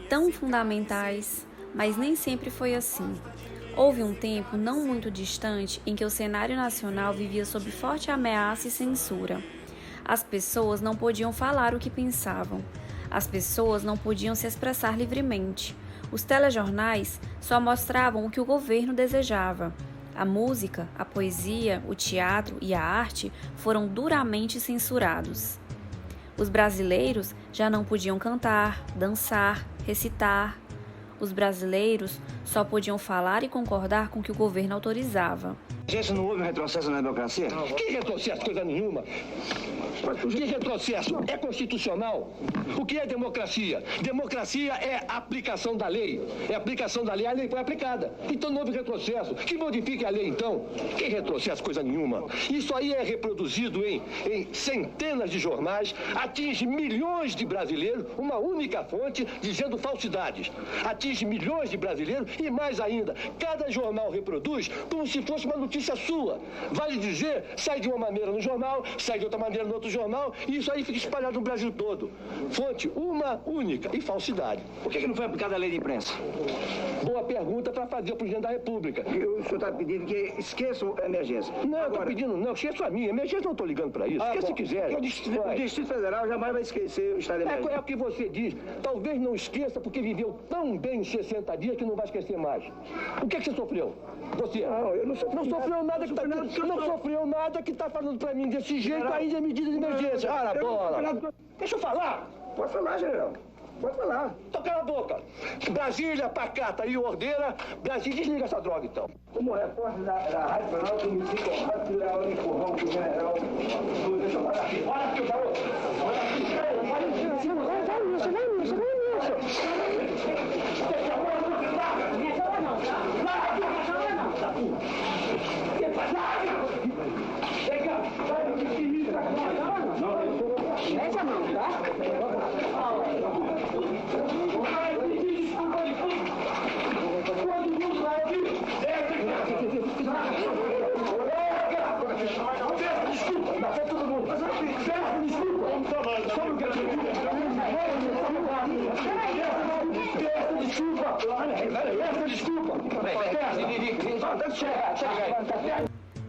tão fundamentais, mas nem sempre foi assim. Houve um tempo não muito distante em que o cenário nacional vivia sob forte ameaça e censura. As pessoas não podiam falar o que pensavam. As pessoas não podiam se expressar livremente. Os telejornais só mostravam o que o governo desejava. A música, a poesia, o teatro e a arte foram duramente censurados. Os brasileiros já não podiam cantar, dançar, recitar. Os brasileiros só podiam falar e concordar com o que o governo autorizava. Gente, não houve um retrocesso na democracia? Que retrocesso? Coisa nenhuma. Que retrocesso? É constitucional. O que é democracia? Democracia é a aplicação da lei. É a aplicação da lei, a lei foi aplicada. Então não houve retrocesso. Que modifique a lei, então. Que retrocesso? Coisa nenhuma. Isso aí é reproduzido em centenas de jornais, atinge milhões de brasileiros, uma única fonte dizendo falsidades. Atinge milhões de brasileiros e mais ainda, cada jornal reproduz como se fosse uma notícia sua. Vale dizer, sai de uma maneira no jornal, sai de outra maneira no outro jornal, e isso aí fica espalhado no Brasil todo. Fonte uma única e falsidade. Por que não foi aplicada a lei de imprensa? Boa pergunta para fazer o presidente da República. E o senhor está pedindo que esqueçam a emergência? Não, eu estou pedindo, não, esqueça a minha. Emergência não estou ligando para isso. Esqueça se quiser. O Distrito Federal jamais vai esquecer o estado de emergência. É o que você diz. Talvez não esqueça porque viveu tão bem em 60 dias que não vai esquecer mais. O que você sofreu? Você? Não, eu não sofreu nada que sofreu nada que está falando para mim desse jeito aí de medida de emergência. Ah, na bola. Deixa eu falar. Pode falar, general. Pode falar. Então cala a boca. Brasília, pacata e ordeira. Brasília, desliga essa droga, então. Como repórter da Rádio Planalto, me sinto honrado de dar um empurrão pro general. Deixa eu falar aqui. Olha aqui, garoto. Olha aqui. Olha aqui. Mete a mão, tá?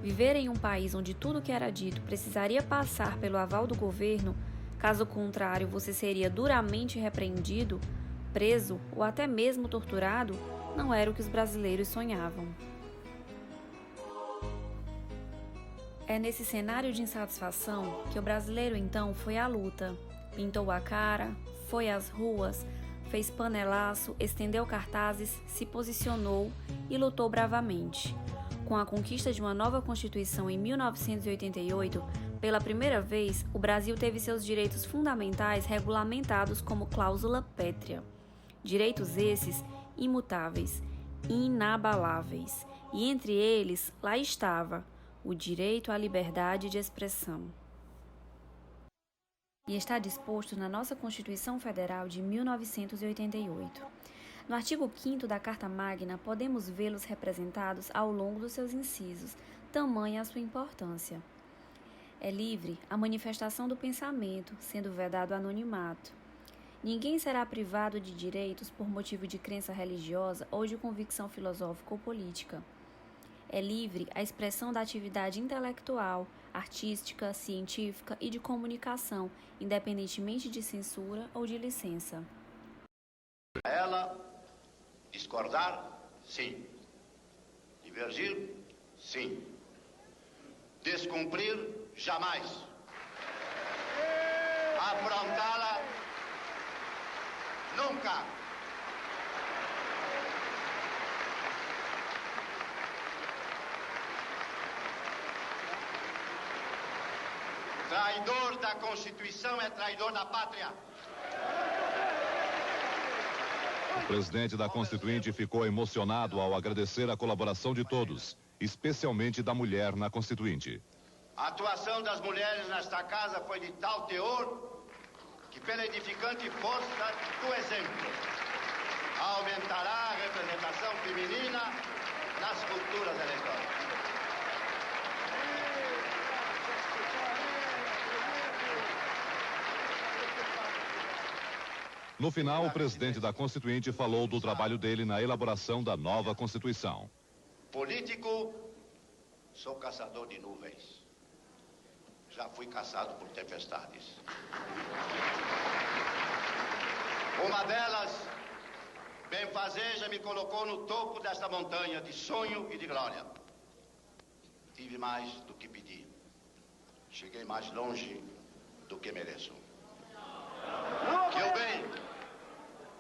Viver em um país onde tudo que era dito precisaria passar pelo aval do governo, caso contrário você seria duramente repreendido, preso ou até mesmo torturado, não era o que os brasileiros sonhavam. É nesse cenário de insatisfação que o brasileiro então foi à luta, pintou a cara, foi às ruas, fez panelaço, estendeu cartazes, se posicionou e lutou bravamente. Com a conquista de uma nova Constituição em 1988, pela primeira vez, o Brasil teve seus direitos fundamentais regulamentados como cláusula pétrea. Direitos esses imutáveis, inabaláveis, e entre eles, lá estava o direito à liberdade de expressão. E está disposto na nossa Constituição Federal de 1988. No artigo 5º da Carta Magna, podemos vê-los representados ao longo dos seus incisos, tamanha a sua importância. É livre a manifestação do pensamento, sendo vedado o anonimato. Ninguém será privado de direitos por motivo de crença religiosa ou de convicção filosófica ou política. É livre a expressão da atividade intelectual, artística, científica e de comunicação, independentemente de censura ou de licença. Ela discordar, sim. Divergir, sim. Descumprir, jamais. Afrontá-la, nunca. Traidor da Constituição é traidor da pátria. O presidente da Constituinte ficou emocionado ao agradecer a colaboração de todos, especialmente da mulher na Constituinte. A atuação das mulheres nesta casa foi de tal teor que, pela edificante força do exemplo, aumentará a representação feminina nas futuras eleições. No final, o presidente da Constituinte falou do trabalho dele na elaboração da nova Constituição. Político, sou caçador de nuvens. Já fui caçado por tempestades. Uma delas, benfazeja, me colocou no topo desta montanha de sonho e de glória. Tive mais do que pedi. Cheguei mais longe do que mereço. Que o bem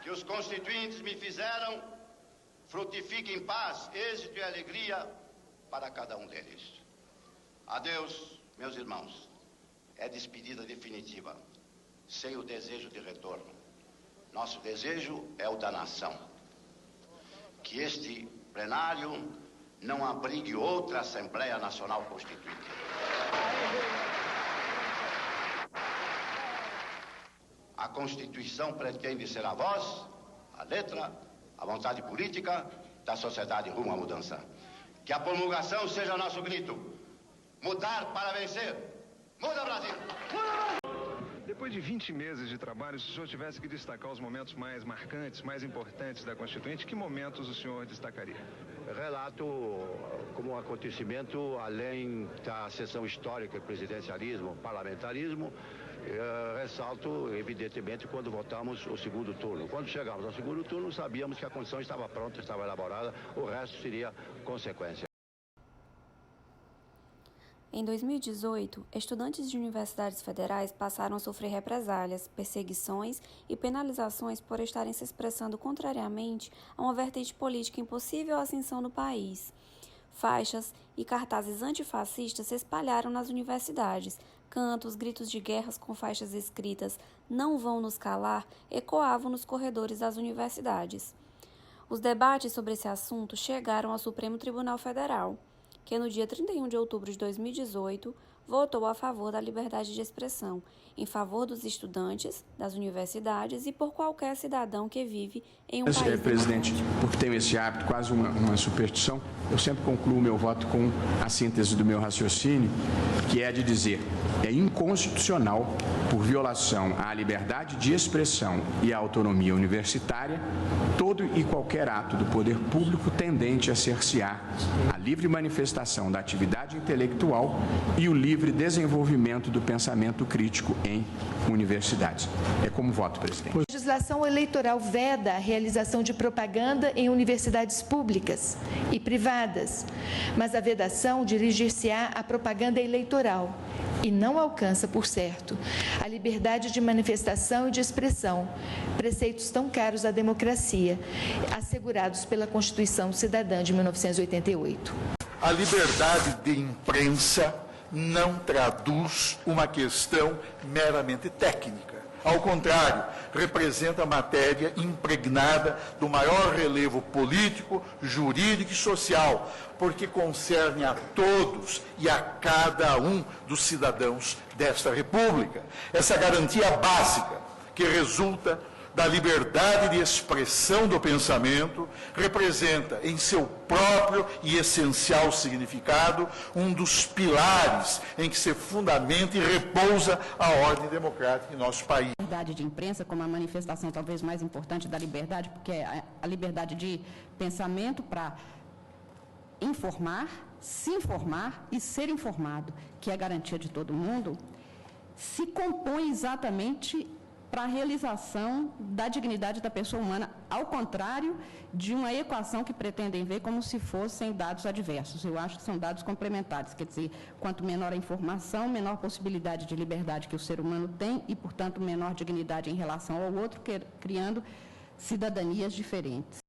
que os constituintes me fizeram frutifique em paz, êxito e alegria para cada um deles. Adeus, meus irmãos. É despedida definitiva, sem o desejo de retorno. Nosso desejo é o da nação. Que este plenário não abrigue outra Assembleia Nacional Constituinte. A Constituição pretende ser a voz, a letra, a vontade política da sociedade rumo à mudança. Que a promulgação seja nosso grito. Mudar para vencer. Muda, Brasil! Depois de 20 meses de trabalho, se o senhor tivesse que destacar os momentos mais marcantes, mais importantes da Constituinte, que momentos o senhor destacaria? Relato como acontecimento, além da sessão histórica, presidencialismo, parlamentarismo, ressalto, evidentemente, quando votamos o segundo turno. Quando chegamos ao segundo turno, sabíamos que a Constituição estava pronta, estava elaborada, o resto seria consequência. Em 2018, estudantes de universidades federais passaram a sofrer represálias, perseguições e penalizações por estarem se expressando contrariamente a uma vertente política impossível ascensão no país. Faixas e cartazes antifascistas se espalharam nas universidades. Cantos, gritos de guerras com faixas escritas "Não vão nos calar" ecoavam nos corredores das universidades. Os debates sobre esse assunto chegaram ao Supremo Tribunal Federal, que no dia 31 de outubro de 2018 votou a favor da liberdade de expressão, em favor dos estudantes, das universidades e por qualquer cidadão que vive em um país... Presidente, porque tenho esse hábito, quase uma superstição, eu sempre concluo meu voto com a síntese do meu raciocínio, que é de dizer, é inconstitucional, por violação à liberdade de expressão e à autonomia universitária, todo e qualquer ato do poder público tendente a cercear a livre manifestação da atividade intelectual e o livre desenvolvimento do pensamento crítico em universidades. É como voto, presidente. A legislação eleitoral veda a realização de propaganda em universidades públicas e privadas, mas a vedação dirigir-se-á à propaganda eleitoral e não alcança, por certo, a liberdade de manifestação e de expressão, preceitos tão caros à democracia, assegurados pela Constituição Cidadã de 1988. A liberdade de imprensa não traduz uma questão meramente técnica. Ao contrário, representa matéria impregnada do maior relevo político, jurídico e social, porque concerne a todos e a cada um dos cidadãos desta República. Essa garantia básica que resulta da liberdade de expressão do pensamento, representa em seu próprio e essencial significado um dos pilares em que se fundamenta e repousa a ordem democrática em nosso país. A liberdade de imprensa como a manifestação talvez mais importante da liberdade, porque é a liberdade de pensamento para informar, se informar e ser informado, que é a garantia de todo mundo, se compõe exatamente para a realização da dignidade da pessoa humana, ao contrário de uma equação que pretendem ver como se fossem dados adversos. Eu acho que são dados complementares, quer dizer, quanto menor a informação, menor possibilidade de liberdade que o ser humano tem e, portanto, menor dignidade em relação ao outro, criando cidadanias diferentes.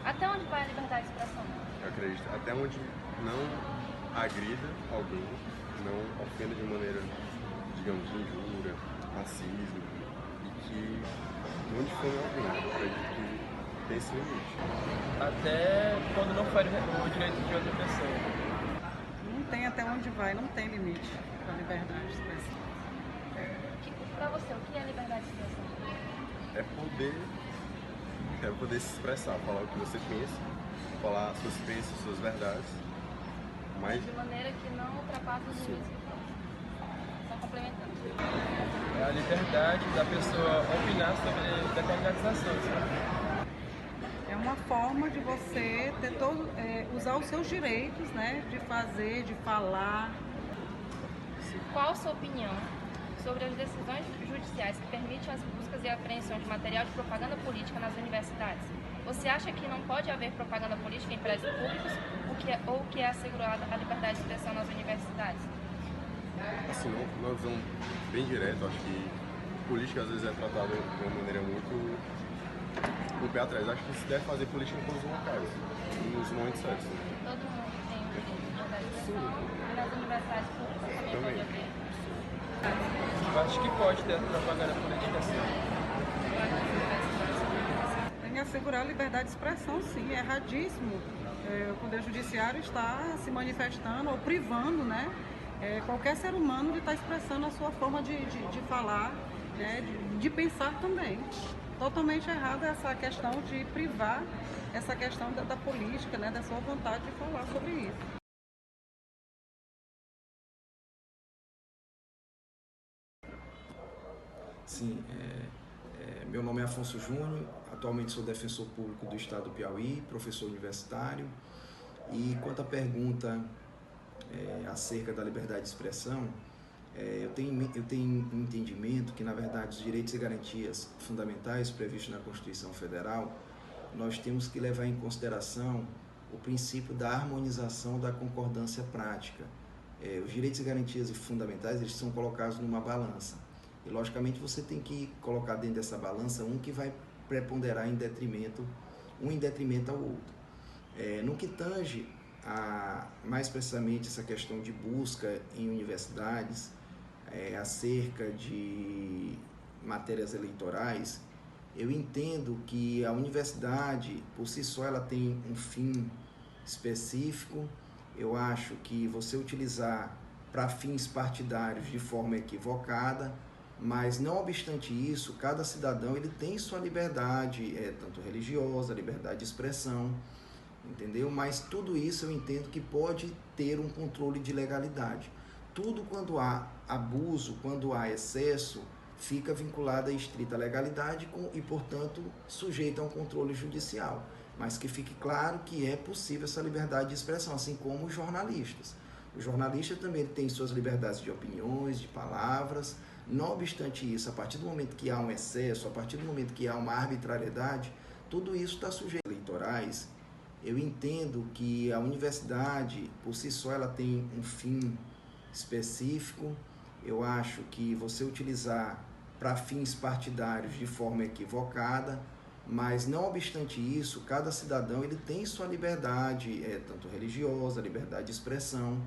Até onde vai a liberdade de expressão? Eu acredito. Até onde não agrida alguém, não ofenda de maneira, digamos, injúria, racismo, e que não difame alguém. Eu acredito que tem esse limite. Até quando não fere o direito de outra pessoa. Nunca tem até onde vai, não tem limite para a liberdade de expressão. Para você, o que é liberdade de expressão? É poder se expressar, falar o que você pensa, falar suas crenças, suas verdades. Mas de maneira que não ultrapasse os limites. Só complementando. É a liberdade da pessoa opinar sobre determinadas ações. É uma forma de você ter usar os seus direitos, né? De fazer, de falar. Qual a sua opinião sobre as decisões judiciais que permitem as buscas e apreensões de material de propaganda política nas universidades? Você acha que não pode haver propaganda política em prédios públicos ou que é assegurada a liberdade de expressão nas universidades? assim, uma visão bem direta, acho que política às vezes é tratada de uma maneira muito com o pé atrás. Acho que se deve fazer política em todos os locais, nos momentos certos. Todo mundo tem o direito de liberdade de expressão, nas universidades públicas também pode haver. Eu acho que pode ter propaganda política assim. Tem que assegurar a liberdade de expressão, sim, é erradíssimo. O Poder Judiciário está se manifestando ou privando, né, qualquer ser humano de estar expressando a sua forma de falar, né, de pensar também. Totalmente errada essa questão de privar essa questão da política, né, da sua vontade de falar sobre isso. Sim, meu nome é Afonso Júnior, atualmente sou defensor público do Estado do Piauí, professor universitário. E quanto à pergunta acerca da liberdade de expressão, eu tenho um entendimento que, na verdade, os direitos e garantias fundamentais previstos na Constituição Federal, nós temos que levar em consideração o princípio da harmonização da concordância prática. Os direitos e garantias fundamentais, eles são colocados numa balança. E, logicamente, você tem que colocar dentro dessa balança um que vai preponderar em detrimento ao outro. No que tange mais precisamente essa questão de busca em universidades acerca de matérias eleitorais, eu entendo que a universidade, por si só, ela tem um fim específico. Eu acho que você utilizar para fins partidários de forma equivocada, mas não obstante isso, cada cidadão ele tem sua liberdade, tanto religiosa, liberdade de expressão, entendeu? Mas tudo isso eu entendo que pode ter um controle de legalidade. Tudo quando há abuso, quando há excesso, fica vinculado à estrita legalidade e, portanto, sujeito a um controle judicial. Mas que fique claro que é possível essa liberdade de expressão, assim como os jornalistas. O jornalista também tem suas liberdades de opiniões, de palavras. Não obstante isso, a partir do momento que há um excesso, a partir do momento que há uma arbitrariedade, tudo isso está sujeito a eleitorais. Eu entendo que a universidade, por si só, ela tem um fim específico. Eu acho que você utilizar para fins partidários de forma equivocada, mas não obstante isso, cada cidadão ele tem sua liberdade, tanto religiosa, liberdade de expressão,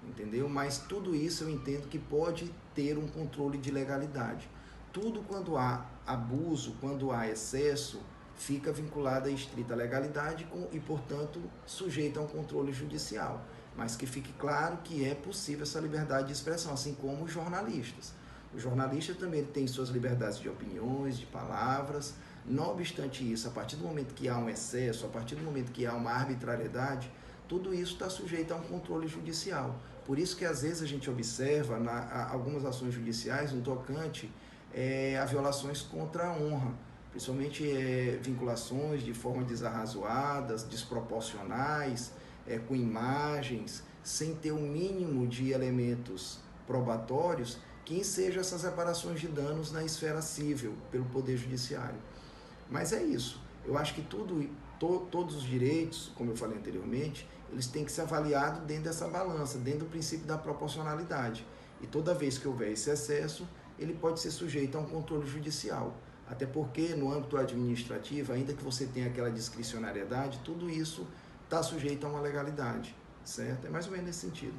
entendeu? Mas tudo isso eu entendo que pode ter um controle de legalidade. Tudo quando há abuso, quando há excesso, fica vinculado à estrita legalidade e, portanto, sujeito a um controle judicial. Mas que fique claro que é possível essa liberdade de expressão, assim como os jornalistas. O jornalista também tem suas liberdades de opiniões, de palavras. Não obstante isso, a partir do momento que há um excesso, a partir do momento que há uma arbitrariedade, tudo isso está sujeito a um controle judicial. Por isso que, às vezes, a gente observa algumas ações judiciais no tocante a violações contra a honra, principalmente vinculações de forma desarrazoadas, desproporcionais, com imagens, sem ter um mínimo de elementos probatórios que ensejam essas reparações de danos na esfera civil pelo Poder Judiciário. Mas é isso. Eu acho que todos os direitos, como eu falei anteriormente, eles têm que ser avaliados dentro dessa balança, dentro do princípio da proporcionalidade. E toda vez que houver esse excesso, ele pode ser sujeito a um controle judicial. Até porque, no âmbito administrativo, ainda que você tenha aquela discricionariedade, tudo isso está sujeito a uma legalidade, certo? É mais ou menos nesse sentido.